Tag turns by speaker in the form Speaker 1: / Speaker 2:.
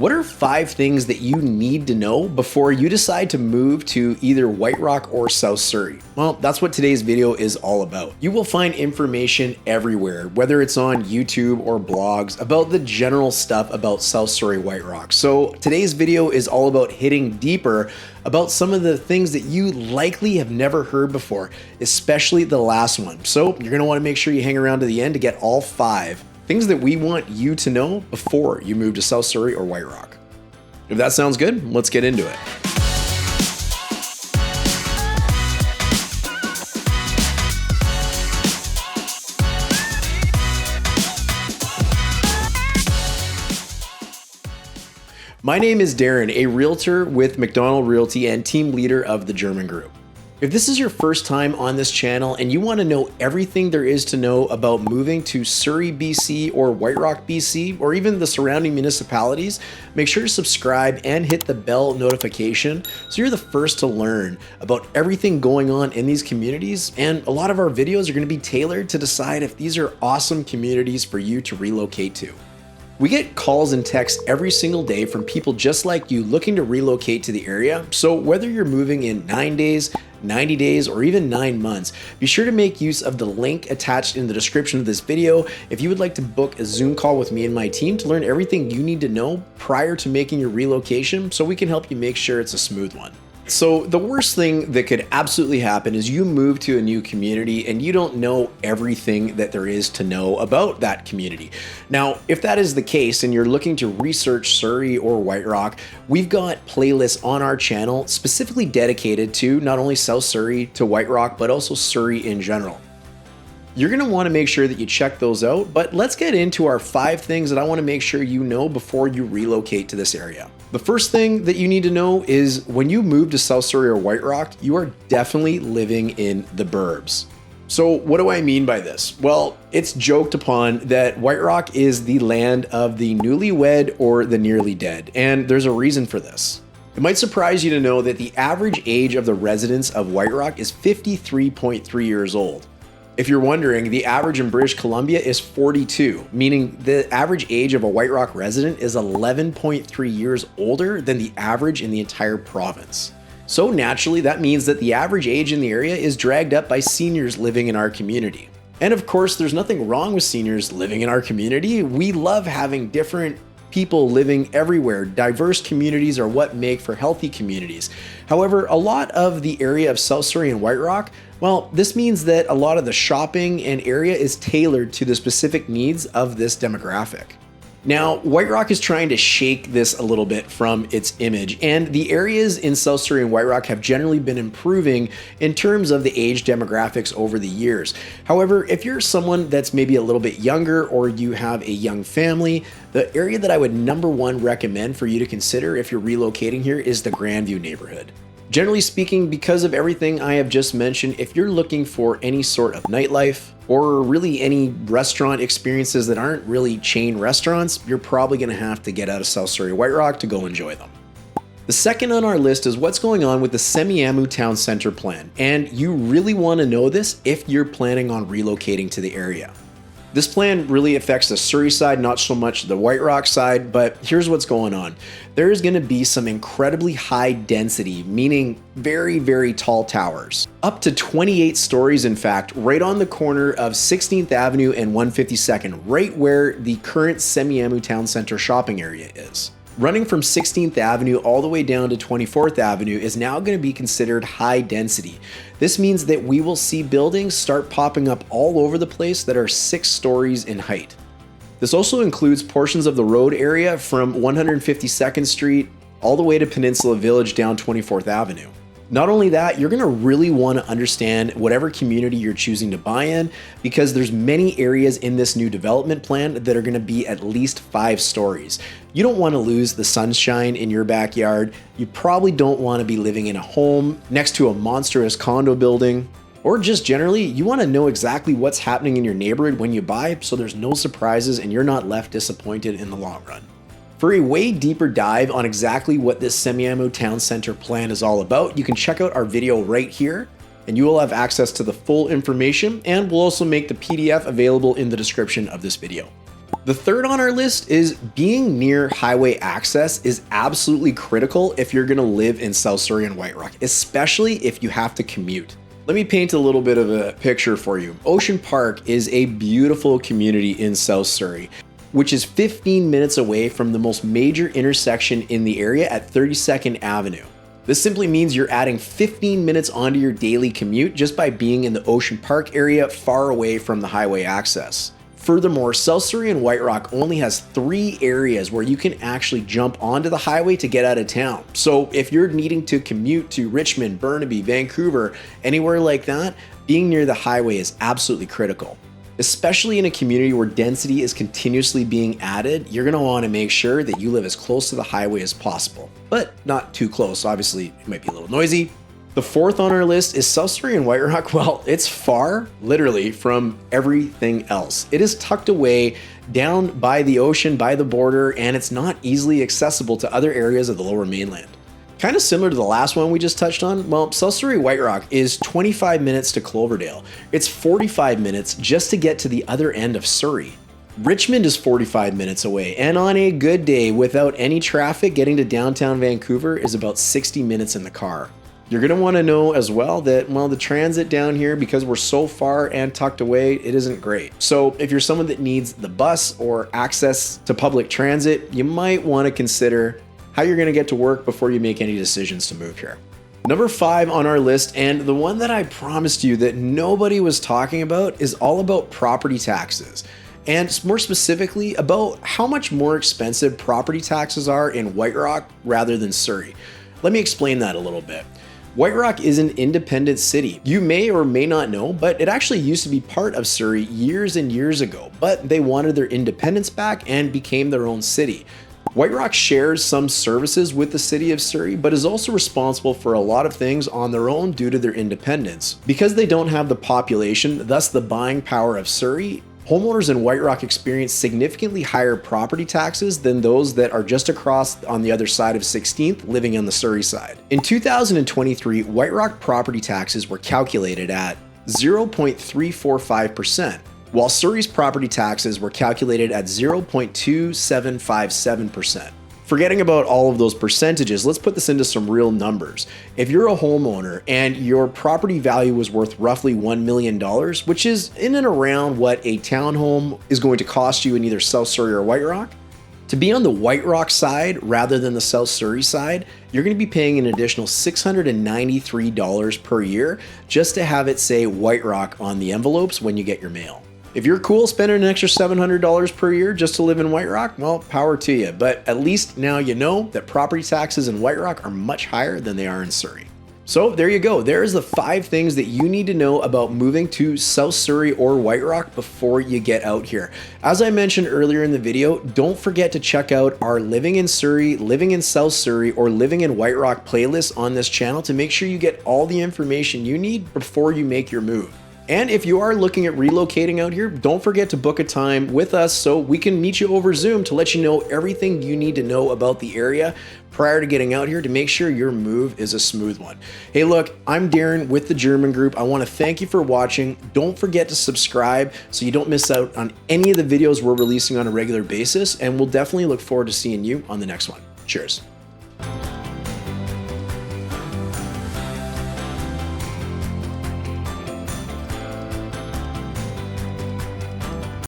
Speaker 1: What are 5 things that you need to know before you decide to move to either White Rock or South Surrey? Well, that's what today's video is all about. You will find information everywhere, whether it's on YouTube or blogs, about the general stuff about South Surrey White Rock. So today's video is all about hitting deeper about some of the things that you likely have never heard before, especially the last one. So you're gonna wanna make sure you hang around to the end to get all 5 things that we want you to know before you move to South Surrey or White Rock. If that sounds good, let's get into it. My name is Darren, a realtor with McDonald Realty and team leader of the German Group. If this is your first time on this channel and you want to know everything there is to know about moving to Surrey BC or White Rock BC or even the surrounding municipalities, make sure to subscribe and hit the bell notification so you're the first to learn about everything going on in these communities. And a lot of our videos are going to be tailored to decide if these are awesome communities for you to relocate to. We get calls and texts every single day from people just like you looking to relocate to the area. So whether you're moving in 9 days, 90 days, or even 9 months, be sure to make use of the link attached in the description of this video if you would like to book a Zoom call with me and my team to learn everything you need to know prior to making your relocation so we can help you make sure it's a smooth one. So the worst thing that could absolutely happen is you move to a new community and you don't know everything that there is to know about that community. Now, if that is the case and you're looking to research Surrey or White Rock, we've got playlists on our channel specifically dedicated to not only South Surrey to White Rock, but also Surrey in general. You're going to want to make sure that you check those out, but let's get into our 5 things that I want to make sure you know before you relocate to this area. The first thing that you need to know is when you move to South Surrey or White Rock, you are definitely living in the Burbs. So what do I mean by this? Well, it's joked upon that White Rock is the land of the newlywed or the nearly dead, and there's a reason for this. It might surprise you to know that the average age of the residents of White Rock is 53.3 years old. If you're wondering, the average in British Columbia is 42, meaning the average age of a White Rock resident is 11.3 years older than the average in the entire province. So naturally, that means that the average age in the area is dragged up by seniors living in our community. And of course, there's nothing wrong with seniors living in our community. We love having different people living everywhere. Diverse communities are what make for healthy communities. However, a lot of the area of South Surrey and White Rock, well, this means that a lot of the shopping and area is tailored to the specific needs of this demographic. Now, White Rock is trying to shake this a little bit from its image, and the areas in South Surrey and White Rock have generally been improving in terms of the age demographics over the years. However, if you're someone that's maybe a little bit younger or you have a young family, the area that I would #1 recommend for you to consider if you're relocating here is the Grandview neighborhood. Generally speaking, because of everything I have just mentioned, if you're looking for any sort of nightlife or really any restaurant experiences that aren't really chain restaurants, you're probably going to have to get out of South Surrey White Rock to go enjoy them. The second on our list is what's going on with the Semiahmoo Town Center plan, and you really want to know this if you're planning on relocating to the area. This plan really affects the Surrey side, not so much the White Rock side, but here's what's going on. There is going to be some incredibly high density, meaning very, very tall towers. Up to 28 stories, in fact, right on the corner of 16th Avenue and 152nd, right where the current Semiahmoo Town Center shopping area is. Running from 16th Avenue all the way down to 24th Avenue is now going to be considered high density. This means that we will see buildings start popping up all over the place that are 6 stories in height. This also includes portions of the road area from 152nd Street all the way to Peninsula Village down 24th Avenue. Not only that, you're going to really want to understand whatever community you're choosing to buy in, because there's many areas in this new development plan that are going to be at least 5 stories. You don't want to lose the sunshine in your backyard. You probably don't want to be living in a home next to a monstrous condo building, or just generally, you want to know exactly what's happening in your neighborhood when you buy so there's no surprises and you're not left disappointed in the long run. For a way deeper dive on exactly what this Semiahmoo Town Center plan is all about, you can check out our video right here, and you will have access to the full information, and we'll also make the PDF available in the description of this video. The third on our list is being near highway access is absolutely critical if you're gonna live in South Surrey and White Rock, especially if you have to commute. Let me paint a little bit of a picture for you. Ocean Park is a beautiful community in South Surrey, which is 15 minutes away from the most major intersection in the area at 32nd Avenue. This simply means you're adding 15 minutes onto your daily commute just by being in the Ocean Park area far away from the highway access. Furthermore, South Surrey and White Rock only has 3 areas where you can actually jump onto the highway to get out of town. So if you're needing to commute to Richmond, Burnaby, Vancouver, anywhere like that, being near the highway is absolutely critical. Especially in a community where density is continuously being added, you're gonna wanna make sure that you live as close to the highway as possible, but not too close. Obviously, it might be a little noisy. The fourth on our list is South Surrey and White Rock. Well, it's far, literally, from everything else. It is tucked away down by the ocean, by the border, and it's not easily accessible to other areas of the Lower Mainland. Kind of similar to the last one we just touched on, well, South Surrey White Rock is 25 minutes to Cloverdale. It's 45 minutes just to get to the other end of Surrey. Richmond is 45 minutes away, and on a good day, without any traffic, getting to downtown Vancouver is about 60 minutes in the car. You're gonna wanna know as well that, well, the transit down here, because we're so far and tucked away, it isn't great. So if you're someone that needs the bus or access to public transit, you might wanna consider how you're gonna get to work before you make any decisions to move here. Number 5 on our list, and the one that I promised you that nobody was talking about, is all about property taxes. And more specifically about how much more expensive property taxes are in White Rock rather than Surrey. Let me explain that a little bit. White Rock is an independent city. You may or may not know, but it actually used to be part of Surrey years and years ago, but they wanted their independence back and became their own city. White Rock shares some services with the city of Surrey, but is also responsible for a lot of things on their own due to their independence. Because they don't have the population, thus the buying power of Surrey, homeowners in White Rock experience significantly higher property taxes than those that are just across on the other side of 16th living on the Surrey side. In 2023, White Rock property taxes were calculated at 0.345%, while Surrey's property taxes were calculated at 0.2757%. Forgetting about all of those percentages, let's put this into some real numbers. If you're a homeowner and your property value was worth roughly $1 million, which is in and around what a townhome is going to cost you in either South Surrey or White Rock, to be on the White Rock side rather than the South Surrey side, you're going to be paying an additional $693 per year just to have it say White Rock on the envelopes when you get your mail. If you're cool spending an extra $700 per year just to live in White Rock, well, power to you. But at least now you know that property taxes in White Rock are much higher than they are in Surrey. So there you go. There's the 5 things that you need to know about moving to South Surrey or White Rock before you get out here. As I mentioned earlier in the video, don't forget to check out our Living in Surrey, Living in South Surrey, or Living in White Rock playlist on this channel to make sure you get all the information you need before you make your move. And if you are looking at relocating out here, don't forget to book a time with us so we can meet you over Zoom to let you know everything you need to know about the area prior to getting out here to make sure your move is a smooth one. Hey, look, I'm Darren with the German Group. I want to thank you for watching. Don't forget to subscribe so you don't miss out on any of the videos we're releasing on a regular basis, and we'll definitely look forward to seeing you on the next one. Cheers.